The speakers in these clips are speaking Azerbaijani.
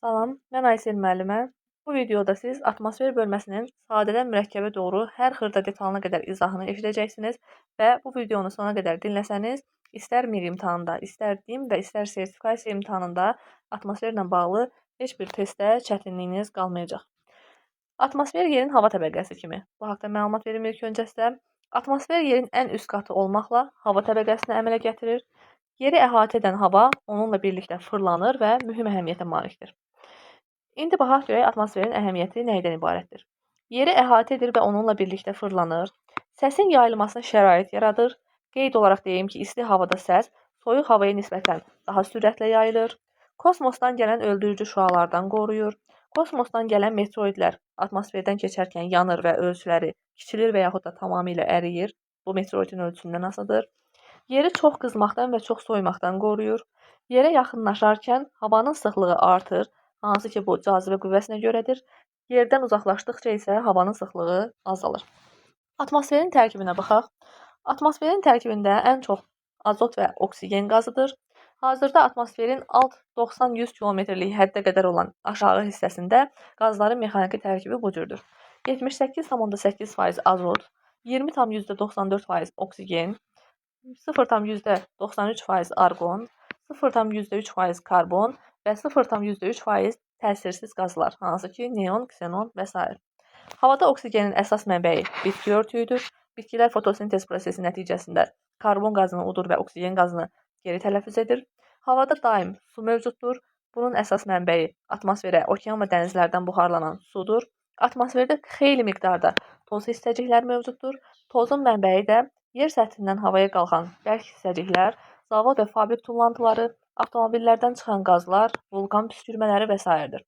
Salam, mən Aysel müəllimə. Bu videoda siz atmosfer bölməsinin sadədən mürəkkəbə doğru hər xırda detalına qədər izahını eşidəcəksiniz və bu videonu sona qədər dinləsəniz, istər MIR imtahanında, istər DİM və istər sertifikasiya imtahanında atmosferlə bağlı heç bir testdə çətinliyiniz qalmayacaq. Atmosfer yerin hava təbəqəsi kimi. Bu haqda məlumat verim ilk öncə sizə. Atmosfer yerin ən üst qatı olmaqla hava təbəqəsini əmələ gətirir. Yeri əhatə edən hava onunla birlikdə fırlanır və mühüm əhəmiyyətə malikdir. İndi baxaq görək atmosferin əhəmiyyəti nədən ibarətdir. Yeri əhatə edir və onunla birlikdə fırlanır. Səsin yayılmasına şərait yaradır. Qeyd olaraq deyim ki, isti havada səs soyuq havaya nisbətən daha sürətlə yayılır. Kosmosdan gələn öldürücü şüalardan qoruyur. Kosmosdan gələn meteoroidlər atmosferdən keçərkən yanır və ölçüləri kiçilir və yaxud da tamamilə əriyir. Bu meteoroidin ölçüsündən asılıdır. Yeri çox qızmaqdan və çox soyumaqdan qoruyur. Yerə yaxınlaşarkən havanın sıxlığı artır. Hansı ki, bu cazibə qüvvəsinə görədir. Yerdən uzaqlaşdıqca isə havanın sıxlığı azalır. Atmosferin tərkibinə baxaq. Atmosferin tərkibində ən çox azot və oksigen qazıdır. Hazırda atmosferin alt 90-100 kilometrlik həddə qədər olan aşağı hissəsində qazların mexaniki tərkibi bu cürdür. 78,8% azot, 20,94% oksigen, 0,93% arqon, 0,3% karbon və 0,3% təsirsiz qazlar, hansı ki, neon, ksenon və s. Havada oksigenin əsas mənbəyi bitki örtüyüdür. Bitkilər fotosintez prosesi nəticəsində karbon qazını udur və oksigen qazını geri tələffüz edir. Havada daim su mövcuddur. Bunun əsas mənbəyi atmosferə, okean və dənizlərdən buxarlanan sudur. Atmosferdə xeyli miqdarda toz hissəciklər mövcuddur. Tozun mənbəyi də yer səthindən havaya qalxan bərk hissəciklər, zavod və fabrik tullantıları, avtomobillərdən çıxan qazlar, vulkan püskürmələri və s.dir.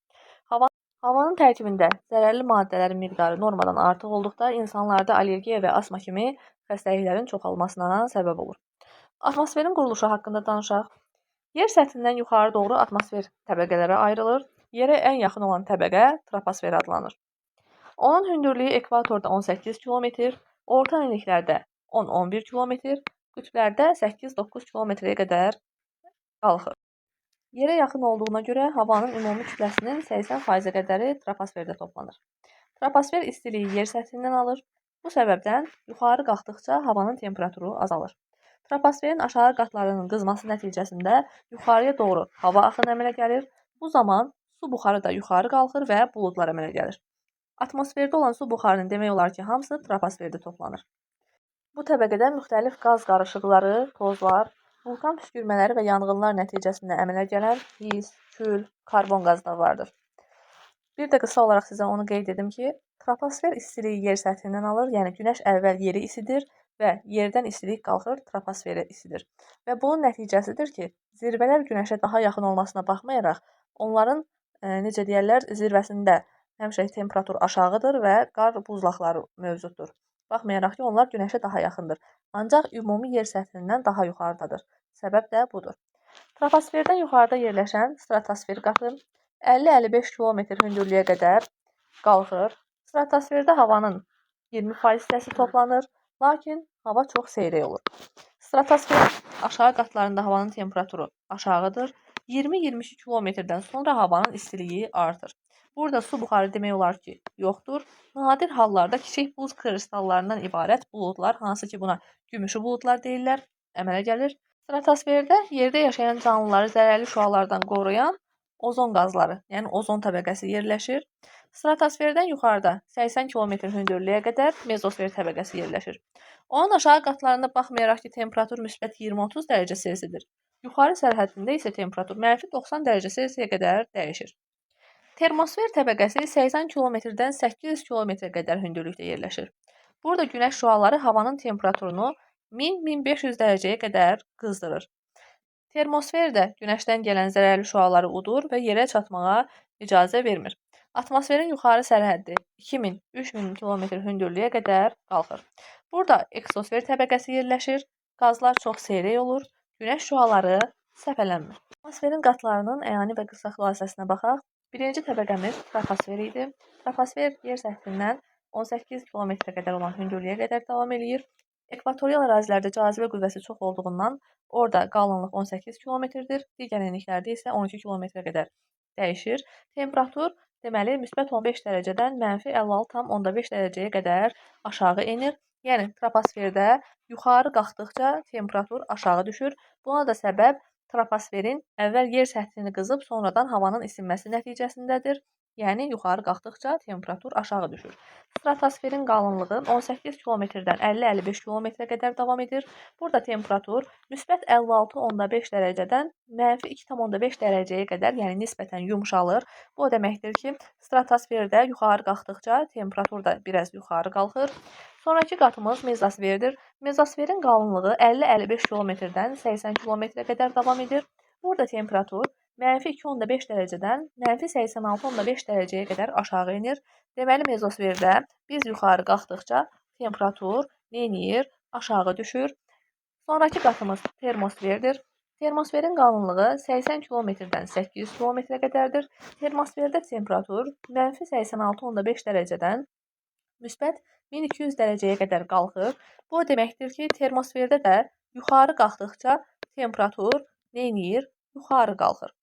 Havanın tərkibində zərərli maddələrin miqdarı normadan artıq olduqda insanlarda allergiya və asma kimi xəstəliklərin çoxalmasına səbəb olur. Atmosferin quruluşu haqqında danışaq. Yer səthindən yuxarı doğru atmosfer təbəqələrə ayrılır. Yerə ən yaxın olan təbəqə troposfer adlanır. Onun hündürlüyü ekvatorda 18 km, orta enliklərdə 10-11 km, qütblərdə 8-9 km-yə qədər qalxır. Yerə yaxın olduğuna görə havanın ümumi kütləsinin 80%-ə qədəri troposferdə toplanır. Troposfer istiliyi yer səthindən alır. Bu səbəbdən yuxarı qalxdıqca havanın temperaturu azalır. Troposferin aşağı qatlarının qızması nəticəsində yuxarıya doğru hava axını əmələ gəlir. Bu zaman su buxarı da yuxarı qalxır və buludlar əmələ gəlir. Atmosferdə olan su buxarının demək olar ki, hamısı troposferdə toplanır. Bu təbəqədə müxtəlif qaz qarışıqları, tozlar, vulkan püskürmələri və yanğınlar nəticəsində əmələ gələn is, kül, karbon qazları vardır. Bir də qısa olaraq sizə onu qeyd edim ki, troposfer istiliyi yer səthindən alır, yəni günəş əvvəl yeri isidir və yerdən istilik qalxır, troposferi isidir. Və bunun nəticəsidir ki, zirvələr günəşə daha yaxın olmasına baxmayaraq, onların necə deyərlər, zirvəsində həmişə temperatur aşağıdır və qar buzlaqları mövcuddur. Baxmayaraq ki, onlar günəşə daha yaxındır. Ancaq ümumi yer səthindən daha yuxarıdadır. Səbəb də budur. Troposferdən yuxarıda yerləşən stratosfer qatı 50-55 km hündürlüyə qədər qalxır. Stratosferdə havanın 20% hissəsi toplanır, lakin hava çox seyrək olur. Stratosferin aşağı qatlarında havanın temperaturu aşağıdır. 20-22 km-dən sonra havanın istiliyi artır. Burada su buxarı demək olar ki, yoxdur. Nadir hallarda kiçik buz kristallarından ibarət buludlar, hansı ki buna gümüşü buludlar deyirlər, əmələ gəlir. Stratosferdə yerdə yaşayan canlıları zərərli şüalardan qoruyan ozon qazları, yəni ozon təbəqəsi yerləşir. Stratosferdən yuxarıda 80 km hündürlüyə qədər mezosfer təbəqəsi yerləşir. Onun aşağı qatlarında baxmayaraq ki, temperatur müsbət 20-30 dərəcə Selsidir. Yuxarı sərhəddində isə temperatur mənfi 90 dərəcə Selsiyə qədər dəyişir. Termosfer təbəqəsi 80 km-dən 800 km-ə qədər hündürlükdə yerləşir. Burada günəş şüaları havanın temperaturunu 1000-1500 dərəcəyə qədər qızdırır. Termosfer də günəşdən gələn zərərli şüaları udur və yerə çatmağa icazə vermir. Atmosferin yuxarı sərhəddi 2000-3000 km hündürlüyə qədər qalxır. Burada eksosfer təbəqəsi yerləşir, qazlar çox seyrək olur, günəş şüaları səpələnmir. Atmosferin qatlarının əyani və qısa xülasəsinə baxaq. Birinci təbəqəmiz troposfer idi. Troposfer yer səthindən 18 km-ə qədər olan hündürlüyə qədər davam eləyir. Ekvatorial ərazilərdə cazibə qüvvəsi çox olduğundan orada qalınlıq 18 km-dir, digər enliklərdə isə 12 km-ə qədər dəyişir. Temperatur deməli müsbət 15 dərəcədən mənfi 56,5 dərəcəyə qədər aşağı enir. Yəni troposferdə yuxarı qalxdıqca temperatur aşağı düşür. Buna da səbəb troposferin əvvəl yer səthini qızıb sonradan havanın isinməsi nəticəsindədir. Yəni yuxarı qalxdıqca temperatur aşağı düşür. Stratosferin qalınlığı 18 kilometrdən 50-55 kilometrə qədər davam edir. Burada temperatur müsbət 56,5 dərəcədən mənfi 2,5 dərəcəyə qədər, yəni nisbətən yumşalır. Bu o deməkdir ki, stratosferdə yuxarı qalxdıqca temperatur da biraz yuxarı qalxır. Sonraki qatımız mezosferdir. Mezosferin qalınlığı 50-55 kilometrdən 80 kilometrə qədər davam edir. Burada temperatur mənfi 2,5 dərəcədən mənfi 86,5 dərəcəyə qədər aşağı enir. Deməli, mezosferdə biz yuxarı qalxdıqca temperatur neyinir? Aşağı düşür. Sonraki qatımız termosferdir. Termosferin qalınlığı 80 kilometrdən 800 kilometrə qədərdir. Termosferdə temperatur mənfi 86,5 dərəcədən müsbət 1200 dərəcəyə qədər qalxır. Bu o deməkdir ki, termosferdə də yuxarı qalxdıqca temperatur neyinir? Yuxarı qalxır.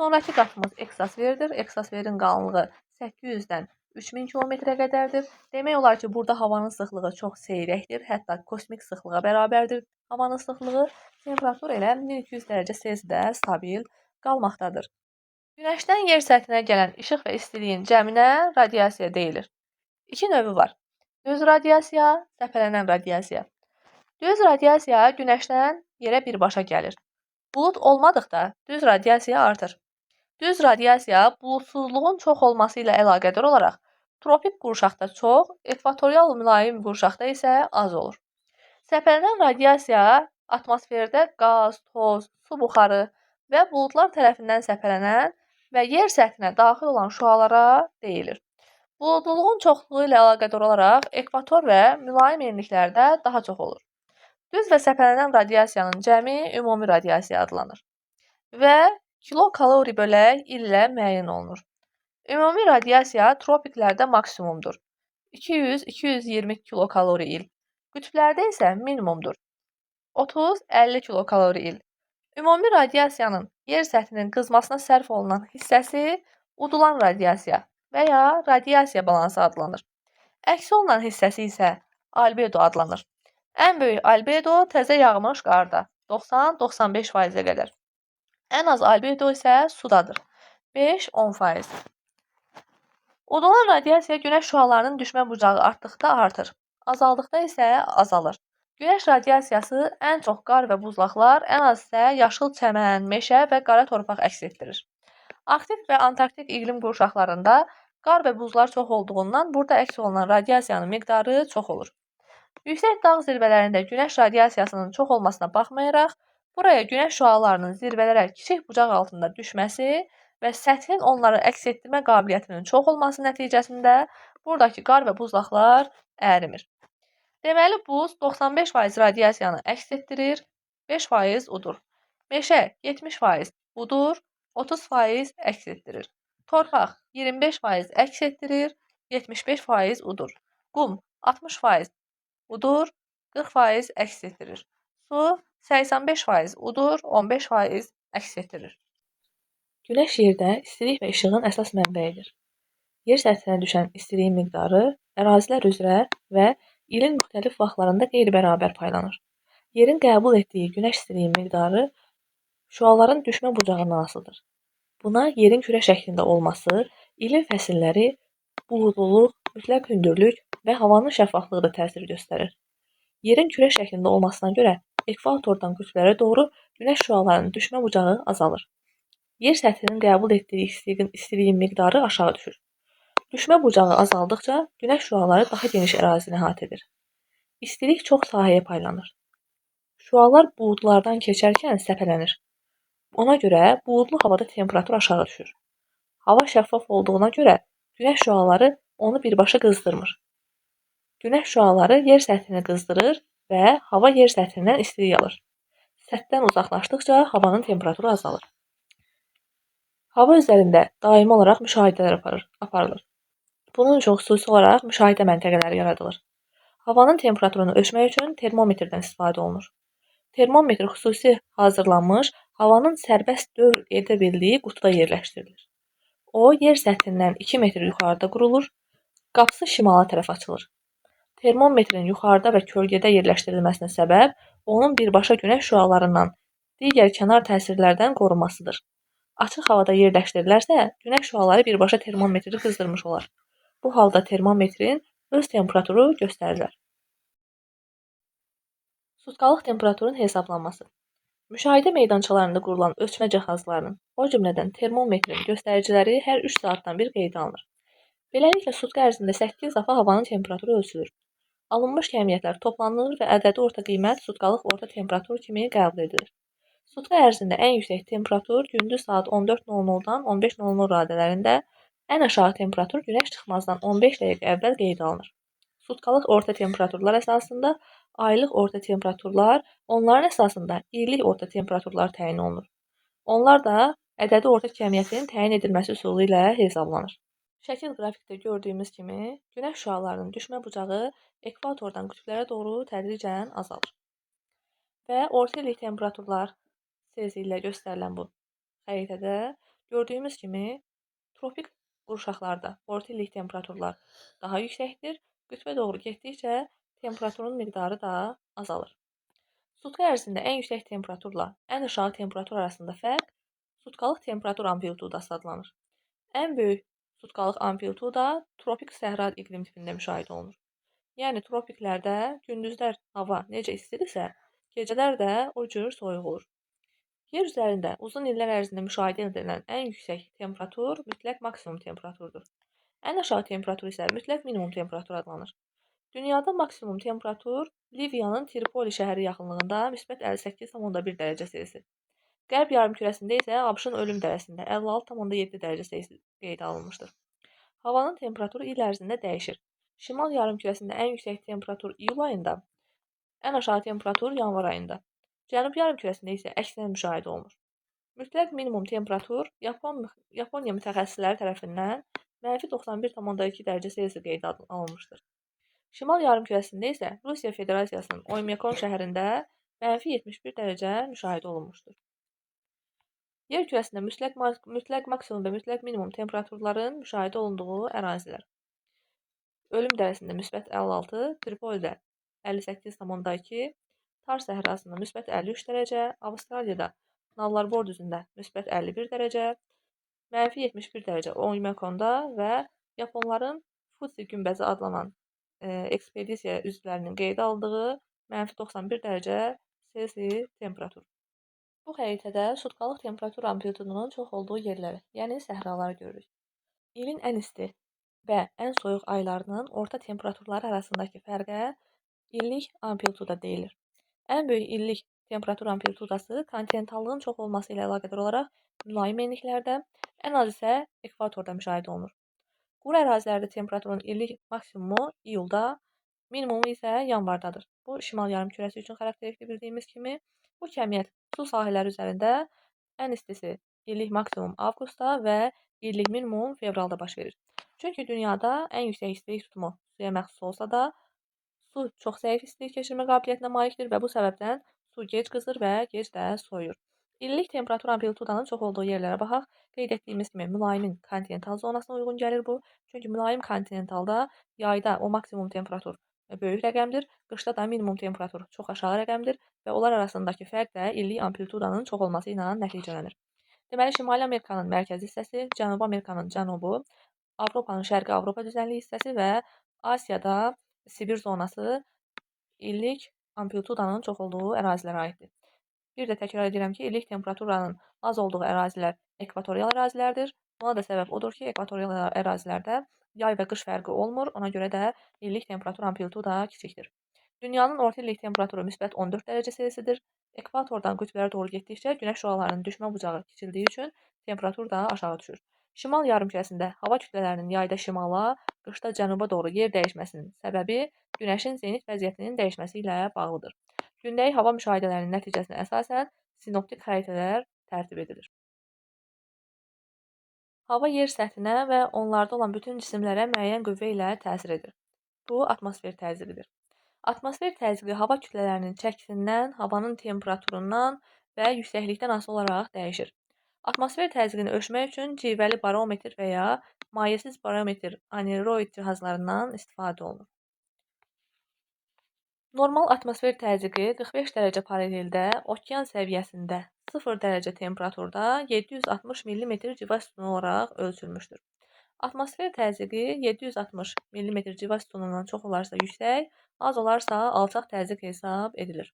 Sonraki qatımız eksosferdir. Eksosferin qalınlığı 800-dən 3000 kilometrə qədərdir. Demək olar ki, burada havanın sıxlığı çox seyrəkdir, hətta kosmik sıxlığa bərabərdir havanın sıxlığı. Temperatur elə 1200 dərəcə Selsidə stabil qalmaqdadır. Günəşdən yer səthinə gələn işıq və istiliyin cəminə radiasiya deyilir. İki növü var. Düz radiasiya, səpələnən radiasiya. Düz radiasiya günəşdən yerə birbaşa gəlir. Bulud olmadıqda düz radiasiya artır. Düz radiasiya buludsuzluğun çox olması ilə əlaqədar olaraq tropik qurşaqda çox, ekvatorial mülayim qurşaqda isə az olur. Səpələnən radiasiya atmosferdə qaz, toz, su buxarı və buludlar tərəfindən səpələnən və yer səthinə daxil olan şüalara deyilir. Buludluluğun çoxluğu ilə əlaqədar olaraq ekvator və mülayim enliklərdə daha çox olur. Düz və səpələnən radiasiyanın cəmi ümumi radiasiya adlanır və kilokalori bölək illə müəyyən olunur. Ümumi radiasiya tropiklərdə maksimumdur. 200-220 kilokalori il. Qütblərdə isə minimumdur. 30-50 kilokalori il. Ümumi radiasiyanın yer səthinin qızmasına sərf olunan hissəsi udulan radiasiya və ya radiasiya balansı adlanır. Əksi olunan hissəsi isə albedo adlanır. Ən böyük albedo təzə yağmış qarda 90-95%-ə qədər. Ən az albedo isə sudadır 5-10%. Udulan radiasiya günəş şüalarının düşmə bucağı artdıqda artır, azaldıqda isə azalır. Günəş radiasiyası ən çox qar və buzlaqlar, ən az isə yaşıl çəmən, meşə və qara torpaq əks etdirir. Arktik və Antarktik iqlim qurşaqlarında qar və buzlar çox olduğundan burada əks olunan radiasiyanın miqdarı çox olur. Yüksək dağ zirvələrində günəş radiasiyasının çox olmasına baxmayaraq, buraya günəş şüalarının zirvələrə kiçik bucaq altında düşməsi və səthin onları əks etdirmə qabiliyyətinin çox olması nəticəsində buradakı qar və buzlaqlar ərimir. Deməli, buz 95% radiasiyanı əks etdirir, 5% udur. Meşə 70% udur, 30% əks etdirir. Torpaq 25% əks etdirir, 75% udur. Qum 60% udur, 40% əks etdirir. Su 85% udur, 15% əks etdirir. Günəş yerdə istilik və işığın əsas mənbəyidir. Yer səthinə düşən istiliyin miqdarı ərazilər üzrə və ilin müxtəlif vaxtlarında qeyri-bərabər paylanır. Yerin qəbul etdiyi günəş istiliyinin miqdarı şüaların düşmə bucağından asılıdır. Buna yerin kürə şəklində olması, ilin fəsilləri, buludluluq, mütləq hündürlük və havanın şəffaflığı da təsir göstərir. Yerin kürə şəklində olmasına görə ekvatordan qütblərə doğru günəş şüalarının düşmə bucağı azalır. Yer səthinin qəbul etdiyi istiliyin miqdarı aşağı düşür. Düşmə bucağı azaldıqca günəş şüaları daha geniş ərazini əhatə edir. İstilik çox sahəyə paylanır. Şüalar buludlardan keçərkən səpələnir. Ona görə buludlu havada temperatur aşağı düşür. Hava şəffaf olduğuna görə günəş şüaları onu birbaşa qızdırmır. Günəş şüaları yer səthini qızdırır və hava yer səthindən istilik alır. Səthdən uzaqlaşdıqca havanın temperaturu azalır. Hava üzərində daimi olaraq müşahidələr aparılır. Bunun üçün xüsusi olaraq müşahidə məntəqələri yaradılır. Havanın temperaturunu ölçmək üçün termometrdən istifadə olunur. Termometr xüsusi hazırlanmış, havanın sərbəst dövr edə bildiyi qutuda yerləşdirilir. O, yer səthindən 2 metr yuxarıda qurulur, qapısı şimala tərəf açılır. Termometrin yuxarıda və kölgədə yerləşdirilməsinə səbəb onun birbaşa günəş şüalarından, digər kənar təsirlərdən qorunmasıdır. Açıq havada yerləşdirilərsə, günəş şüaları birbaşa termometri qızdırmış olar. Bu halda termometrin öz temperaturu göstərilər. Sutkalıq temperaturun hesablanması. Müşahidə meydançalarında qurulan ölçmə cihazlarının, o cümlədən termometrin göstəriciləri hər 3 saatdan bir qeydə alınır. Beləliklə, sutka ərzində 8 dəfə havanın temperaturu ölçülür. Alınmış kəmiyyətlər toplanılır və ədədi orta qiymət sutkalıq orta temperatur kimi qəbul edilir. Sutka ərzində ən yüksək temperatur gündüz saat 14:00-dan 15:00 radələrində, ən aşağı temperatur günəş çıxmazdan 15 dəqiqə əvvəl qeydə alınır. Sutkalıq orta temperaturlar əsasında aylıq orta temperaturlar, onların əsasında illik orta temperaturlar təyin olunur. Onlar da ədədi orta kəmiyyətin təyin edilməsi üsulu ilə hesablanır. Şəkil qrafikdə gördüyümüz kimi, günəş şüalarının düşmə bucağı ekvatordan qütblərə doğru tədricən azalır. Və orta illik temperaturlar Selsi ilə göstərilən bu xəritədə gördüyümüz kimi, tropik qurşaqlarda orta illik temperaturlar daha yüksəkdir, qütbə doğru getdikcə temperaturun miqdarı da azalır. Sutka ərzində ən yüksək temperaturla ən aşağı temperatur arasında fərq sutkalıq temperatur amplitudası adlanır. Ən böyük sutkalıq amplituda tropik səhra iqlim tipində müşahidə olunur. Yəni tropiklərdə gündüzlər hava necə istidirsə, gecələr də o cür soyuq olur. Yer üzərində uzun illər ərzində müşahidə edilən ən yüksək temperatur mütləq maksimum temperaturdur. Ən aşağı temperatur isə mütləq minimum temperatur adlanır. Dünyada maksimum temperatur Liviyanın Tripoli şəhəri yaxınlığında müsbət 58,1 dərəcə Selsi. Qərb yarımkürəsində isə ABŞ-ın ölüm dərəsində 56,7 dərəcə Selsi qeydə alınmışdır. Havanın temperaturu il ərzində dəyişir. Şimal yarımkürəsində ən yüksək temperatur iyul ayında, ən aşağı temperatur yanvar ayında. Cənub yarımkürəsində isə əksinə müşahidə olunur. Mütləq minimum temperatur Yaponiya mütəxəssisləri tərəfindən -91,2 dərəcə Selsi qeydə alınmışdır. Şimal yarımkürəsində isə Rusiya Federasiyasının Oymyakon şəhərində -71 dərəcə müşahidə olunmuşdur. Yer kürəsində mütləq maksimum və mütləq minimum temperaturların müşahidə olunduğu ərazilər. Ölüm dərəsində -56, Tripolidə 58,2, Tar səhrasında -53 dərəcə, Avstraliyada Nallar düzündə -51 dərəcə, -71 dərəcə Oymakonda və Yaponların Futsi günbəzi adlanan ekspedisiya üzvlərinin qeydə aldığı -91 dərəcə Selsi temperatur. Bu xəritədə sutkalıq temperatur amplitudunun çox olduğu yerləri, yəni səhraları görürük. İlin ən isti və ən soyuq aylarının orta temperaturları arasındakı fərqə illik amplituda deyilir. Ən böyük illik temperatur amplitudası kontinentallığın çox olması ilə əlaqədar olaraq mülayim enliklərdə, ən az isə ekvatorda müşahidə olunur. Quru ərazilərdə temperaturun illik maksimumu iyulda, minimumu isə yanvardadır. Bu, şimal yarımkürəsi üçün xarakteristik bildiyimiz kimi, bu kəmiyyət su sahələri üzərində ən istisi illik maksimum avqustda və illik minimum fevralda baş verir. Çünki dünyada ən yüksək istilik tutumu suya məxsus olsa da, su çox zəif istilik keçirmə qabiliyyətinə malikdir və bu səbəbdən su gec qızır və gec də soyuyur. İllik temperatur amplitudanın çox olduğu yerlərə baxaq. Qeyd etdiyimiz kimi mülayimin kontinental zonasına uyğun gəlir bu. Çünki mülayim kontinentalda yayda o maksimum temperatur böyük rəqəmdir, qışda da minimum temperatur çox aşağı rəqəmdir və onlar arasındakı fərq də illik amplitudanın çox olması ilə nəticələnir. Deməli, Şimali Amerikanın mərkəzi hissəsi, Cənubi Amerikanın cənubu, Avropanın şərqi Avropa düzənliyi hissəsi və Asiyada Sibir zonası illik amplitudanın çox olduğu ərazilərə aiddir. Bir də təkrar edirəm ki, illik temperaturanın az olduğu ərazilər ekvatorial ərazilərdir. Buna da səbəb odur ki, ekvatorial ərazilərdə yay və qış fərqi olmur, ona görə də illik temperatur amplituda kiçikdir. Dünyanın orta illik temperaturu müsbət 14 dərəcə Selsidir. Ekvatordan qütblərə doğru getdikcə günəş şüalarının düşmə bucağı kiçildiyi üçün temperatur da aşağı düşür. Şimal yarımkürəsində hava kütlələrinin yayda şimala, qışda cənuba doğru yer dəyişməsinin səbəbi günəşin zenit vəziyyətinin dəyişməsi ilə bağlıdır. Gündəlik hava müşahidələrinin nəticəsinə əsasən sinoptik xəritələr tərtib edilir. Hava yer səthinə və onlarda olan bütün cisimlərə müəyyən qüvvə ilə təsir edir. Bu, atmosfer təzyiqidir. Atmosfer təzyiqi hava kütlələrinin çəkisindən, havanın temperaturundan və yüksəklikdən asılı olaraq dəyişir. Atmosfer təzyiqini ölçmək üçün civəli barometr və ya mayesiz barometr aneroid cihazlarından istifadə olunur. Normal atmosfer təzyiqi 45 dərəcə paraleldə okean səviyyəsində 0 dərəcə temperaturda 760 mm civə sütunu olaraq ölçülmüşdür. Atmosfer təzyiqi 760 mm civə sütunundan çox olarsa yüksək, az olarsa alçaq təzyiq hesab edilir.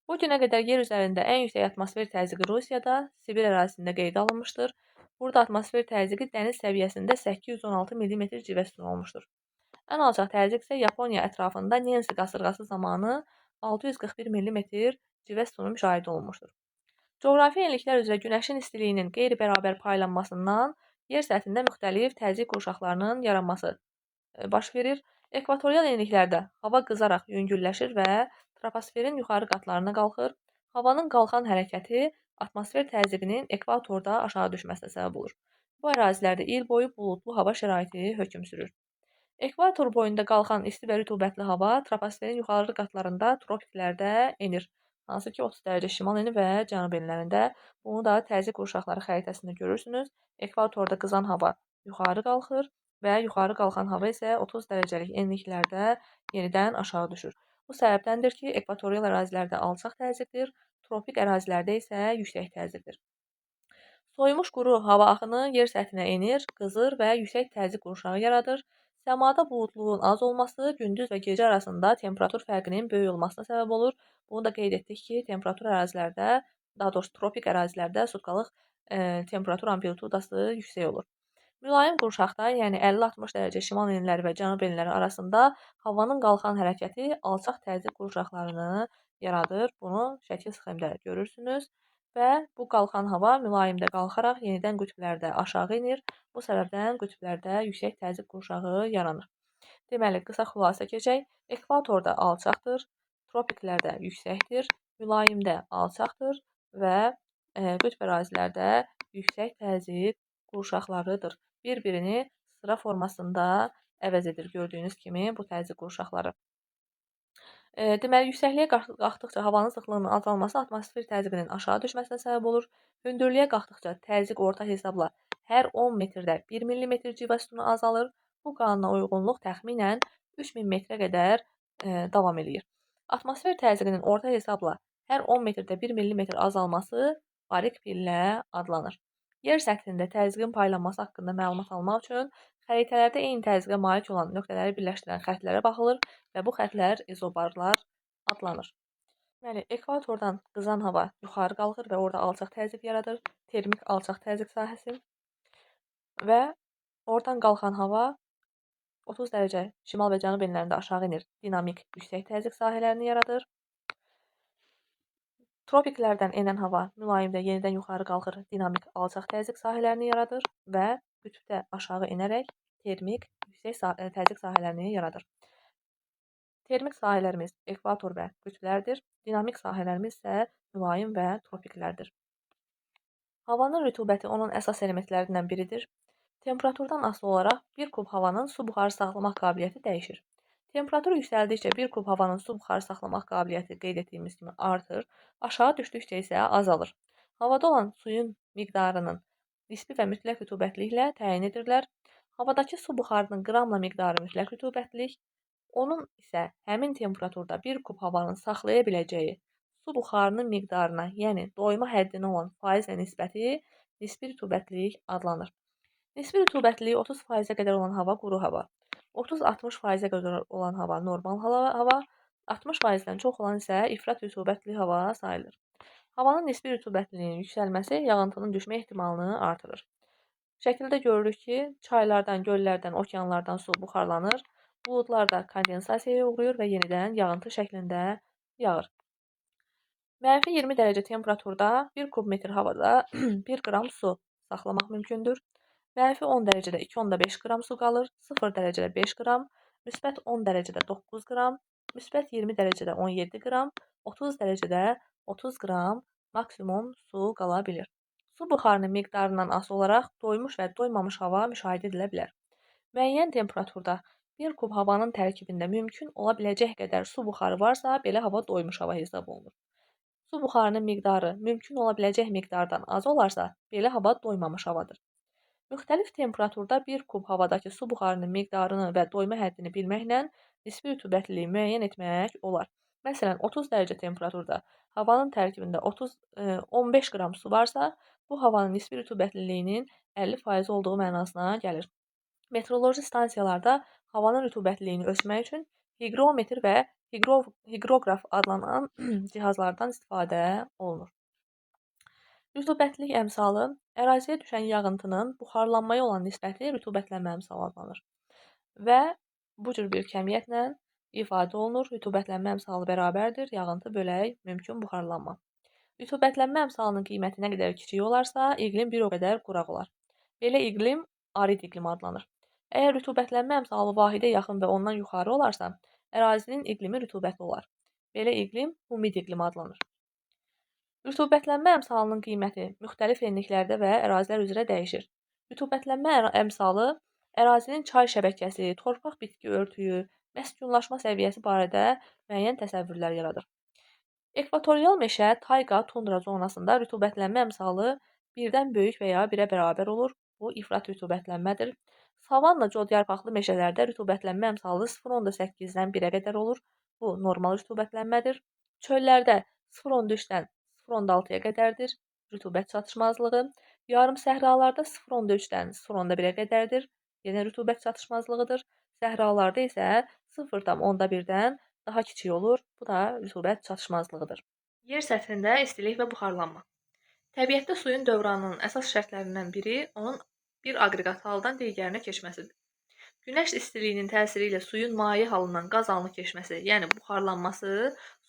Bu günə qədər yer üzərində ən yüksək atmosfer təzyiqi Rusiyada, Sibir ərazisində qeydə alınmışdır. Burada atmosfer təzyiqi dəniz səviyyəsində 816 mm civə sütunu olmuşdur. Ən alçaq təzyiq isə Yaponiya ətrafında Nensi qasırğası zamanı 641 mm civə sütunu müşahidə olunmuşdur. Coğrafi enliklər üzrə günəşin istiliyinin qeyri-bərabər paylanmasından yer səthində müxtəlif təzyiq qurşaqlarının yaranması baş verir. Ekvatorial enliklərdə hava qızaraq yüngülləşir və troposferin yuxarı qatlarına qalxır. Havanın qalxan hərəkəti atmosfer təzyiqinin ekvatorda aşağı düşməsinə səbəb olur. Bu ərazilərdə il boyu buludlu hava şəraiti hökm sürür. Ekvator boyunda qalxan isti və rütubətli hava troposferin yuxarı qatlarında tropiklərdə enir. Hansı ki 30 dərəcə şimal eni və cənub enlərində. Bunu da təzyiq qurşaqları xəritəsində görürsünüz. Ekvatorda qızan hava yuxarı qalxır və yuxarı qalxan hava isə 30 dərəcəlik enliklərdə yenidən aşağı düşür. Bu səbəbdəndir ki, ekvatorial ərazilərdə alçaq təzyiqdir, tropik ərazilərdə isə yüksək təzyiqdir. Soyumuş quru hava axını yer səthinə enir, qızır və yüksək təzyiq qurşağı yaradır. Səmada buludluluğun az olması gündüz və gecə arasında temperatur fərqinin böyük olmasına səbəb olur. Bunu da qeyd etdik ki, temperatur ərazilərdə, daha doğrusu tropik ərazilərdə sutkalıq temperatur amplitudası yüksək olur. Mülayim qurşaqda, yəni 50-60 dərəcə şimal enləri və cənub enləri arasında havanın qalxan hərəkəti alçaq təzyiq qurşaqlarını yaradır. Bunu şəkil sxemdə görürsünüz və bu qalxan hava mülayimdə qalxaraq yenidən qütblərdə aşağı enir. Bu səbəbdən qütblərdə yüksək təzyiq qurşağı yaranır. Deməli, qısa xülasə keçək. Ekvatorda alçaqdır, tropiklərdə yüksəkdir, mülayimdə alçaqdır və qütb ərazilərdə yüksək təzyiq qurşaqlarıdır. Bir-birini sıra formasında əvəz edir gördüyünüz kimi bu təzyiq qurşaqları. Deməli, yüksəkliyə qalxdıqca havanın sıxlığının azalması atmosfer təzyiqinin aşağı düşməsinə səbəb olur. Hündürlüyə qalxdıqca təzyiq orta hesabla hər 10 metrdə 1 mm civə sütunu azalır. Bu qanuna uyğunluq təxminən 3000 metrə qədər davam edir. Atmosfer təzyiqinin orta hesabla hər 10 metrdə 1 mm azalması barik pillə adlanır. Yer səthində təzyiqin paylanması haqqında məlumat almaq üçün xəritələrdə eyni təzyiqə malik olan nöqtələri birləşdirən xəttlərə baxılır və bu xəttlər izobarlar adlanır. Deməli, ekvatordan qızan hava yuxarı qalxır və orada alçaq təzyiq yaradır, termik alçaq təzyiq sahəsi və oradan qalxan hava 30 dərəcə şimal və cənub enlərində aşağı enir, dinamik yüksək təzyiq sahələrini yaradır. Tropiklərdən enən hava mülayimdə yenidən yuxarı qalxır, dinamik alçaq təzyiq sahələrini yaradır və qütbdə aşağı enərək termik yüksək təzyiq sahələrini yaradır. Termik sahələrimiz ekvator və qütblərdir. Dinamik sahələrimiz isə mülayim və tropiklərdir. Havanın rütubəti onun əsas elementlərindən biridir. Temperaturdan asılı olaraq bir kub havanın su buxarı saxlamaq qabiliyyəti dəyişir. Temperatur yüksəldikcə bir kub havanın su buxarı saxlamaq qabiliyyəti qeyd etdiyimiz kimi artır, aşağı düşdükcə isə azalır. Havada olan suyun miqdarının nisbi və mütləq rütubətliklə təyin edirlər. Havadakı su buxarının qramla miqdarı mütləq rütubətlik, onun isə həmin temperaturda bir kub havanın saxlaya biləcəyi su buxarının miqdarına, yəni doyma həddinə olan faizlə nisbəti nisbi rütubətlik adlanır. Nisbi rütubətliyi 30%-ə qədər olan hava quru hava, 30-60%-ə qədər olan hava normal hava, 60%-dən çox olan isə ifrat rütubətli hava sayılır. Havanın nisbi rütubətliyinin yüksəlməsi yağıntının düşmə ehtimalını artırır. Şəkildə görürük ki, çaylardan, göllərdən, okeanlardan su buxarlanır, buludlar da kondensasiyaya uğrayır və yenidən yağıntı şəklində yağır. Mənfi 20 dərəcə temperaturda 1 kub metr havada 1 qram su saxlamaq mümkündür. Mənfi 10 dərəcədə 2,5 qram su qalır, 0 dərəcədə 5 qram, müsbət 10 dərəcədə 9 qram, müsbət 20 dərəcədə 17 qram, 30 dərəcədə 30 qram maksimum su qala bilir. Su buxarının miqdarından asılı olaraq doymuş və doymamış hava müşahidə edilə bilər. Müəyyən temperaturda bir kub havanın tərkibində mümkün ola biləcək qədər su buxarı varsa, belə hava doymuş hava hesab olunur. Su buxarının miqdarı mümkün ola biləcək miqdardan az olarsa, belə hava doymamış havadır. Müxtəlif temperaturda bir kub havadakı su buxarının miqdarını və doyma həddini bilməklə nisbi rütubətliliyi müəyyən etmək olar. Məsələn, 30 dərəcə temperaturda havanın tərkibində 15 qram su varsa, bu havanın nisbi rütubətliliyinin 50% olduğu mənasına gəlir. Meteoroloji stansiyalarda havanın rütubətliliyini ölçmək üçün hiqrometr və hiqroqraf adlanan cihazlardan istifadə olunur. Rütubətlilik əmsalı əraziyə düşən yağıntının buxarlanmaya olan nisbəti rütubətlənmə əmsalı adlanır və bu cür bir kəmiyyətlə ifadə olunur. Rütubətlənmə əmsalı bərabərdir yağıntı bölək mümkün buxarlanma. Rütubətlənmə əmsalının qiyməti nə qədər kiçik olarsa, iqlim bir o qədər quraq olar. Belə iqlim arid iqlim adlanır. Əgər rütubətlənmə əmsalı vahidə yaxın və ondan yuxarı olarsa, ərazinin iqlimi rütubətli olar. Belə iqlim humid iqlim adlanır. Rütubətlənmə əmsalının qiyməti müxtəlif enliklərdə və ərazilər üzrə dəyişir. Rütubətlənmə əmsalı ərazinin çay şəbəkəsi, torpaq bitki örtüyü, məskunlaşma səviyyəsi barədə müəyyən təsəvvürlər yaradır. Ekvatorial meşə, tayqa, tundra zonasında rütubətlənmə əmsalı birdən böyük və ya 1-ə bərabər olur. Bu ifrat rütubətlənmədir. Savanna codyarpaqlı meşələrdə rütubətlənmə əmsalı 0,8-dən 1-ə qədər olur. Bu normal rütubətlənmədir. Çöllərdə 0,13-dən 0,6-ya qədərdir. Rütubət çatışmazlığı. Yarım səhralarda 0,3-dən 0,1-ə qədərdir. Yenə rütubət çatışmazlığıdır. Səhralarda isə 0,1-dən daha kiçik olur. Bu da rütubət çatışmazlığıdır. Yer səthində istilik və buxarlanma. Təbiətdə suyun dövranının əsas şərtlərindən biri onun bir aqreqat haldan digərinə keçməsidir. Günəş istiliyinin təsiri ilə suyun maye halından qaz halına keçməsi, yəni buxarlanması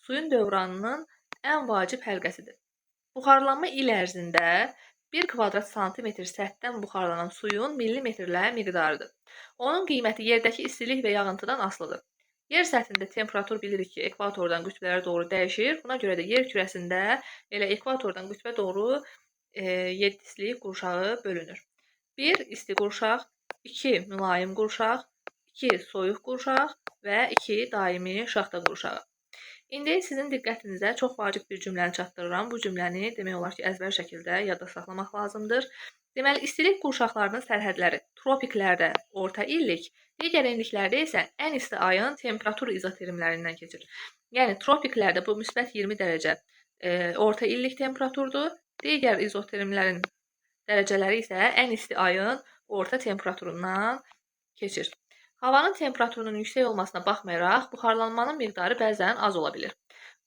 suyun dövranının ən vacib həlqəsidir. Buxarlanma il ərzində 1 kvadrat santimetr səthdən buxarlanan suyun millimetrlə miqdarıdır. Onun qiyməti yerdəki istilik və yağıntıdan asılıdır. Yer səthində temperatur bilirik ki, ekvatordan qütblərə doğru dəyişir. Buna görə də yer kürəsində elə ekvatordan qütbə doğru 7 istilik qurşağı bölünür. 1 isti qurşaq, 2 mülayim qurşaq, 2 soyuq qurşaq və 2 daimi şaxta qurşağı. İndi sizin diqqətinizə çox vacib bir cümləni çatdırıram. Bu cümləni demək olar ki, əzbər şəkildə yadda saxlamaq lazımdır. Deməli, istilik qurşaqlarının sərhədləri tropiklərdə orta illik, digər enliklərdə isə ən isti ayın temperatur izoterimlərindən keçir. Yəni, tropiklərdə bu müsbət 20 dərəcə orta illik temperaturdur. Digər izoterimlərin dərəcələri isə ən isti ayın orta temperaturundan keçir. Havanın temperaturunun yüksək olmasına baxmayaraq, buxarlanmanın miqdarı bəzən az ola bilir.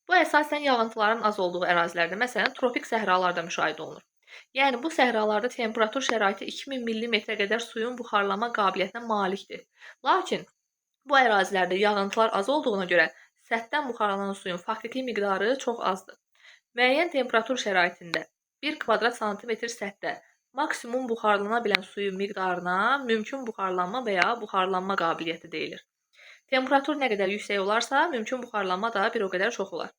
Bu, əsasən yağıntıların az olduğu ərazilərdə, məsələn, tropik səhralarda müşahidə olunur. Yəni, bu səhralarda temperatur şəraiti 2000 mm-ə qədər suyun buxarlanma qabiliyyətinə malikdir. Lakin, bu ərazilərdə yağıntılar az olduğuna görə səthdən buxarlanan suyun faktiki miqdarı çox azdır. Müəyyən temperatur şəraitində 1 kvadrat santimetr səthdə maksimum buxarlana bilən suyun miqdarına mümkün buxarlanma və ya buxarlanma qabiliyyəti deyilir. Temperatur nə qədər yüksək olarsa, mümkün buxarlanma da bir o qədər çox olar.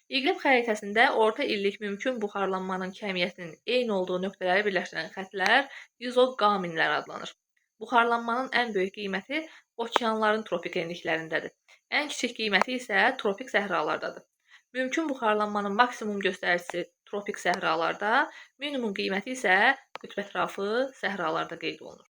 İqlim xəritəsində orta illik mümkün buxarlanmanın kəmiyyətinin eyni olduğu nöqtələri birləşdirən xəttlər izoqaminlər adlanır. Buxarlanmanın ən böyük qiyməti okeanların tropik enliklərindədir. Ən kiçik qiyməti isə tropik səhralardadır. Mümkün buxarlanmanın maksimum göstəricisi tropik səhralarda, minimum qiyməti isə qütbətrafı səhralarda qeyd olunur.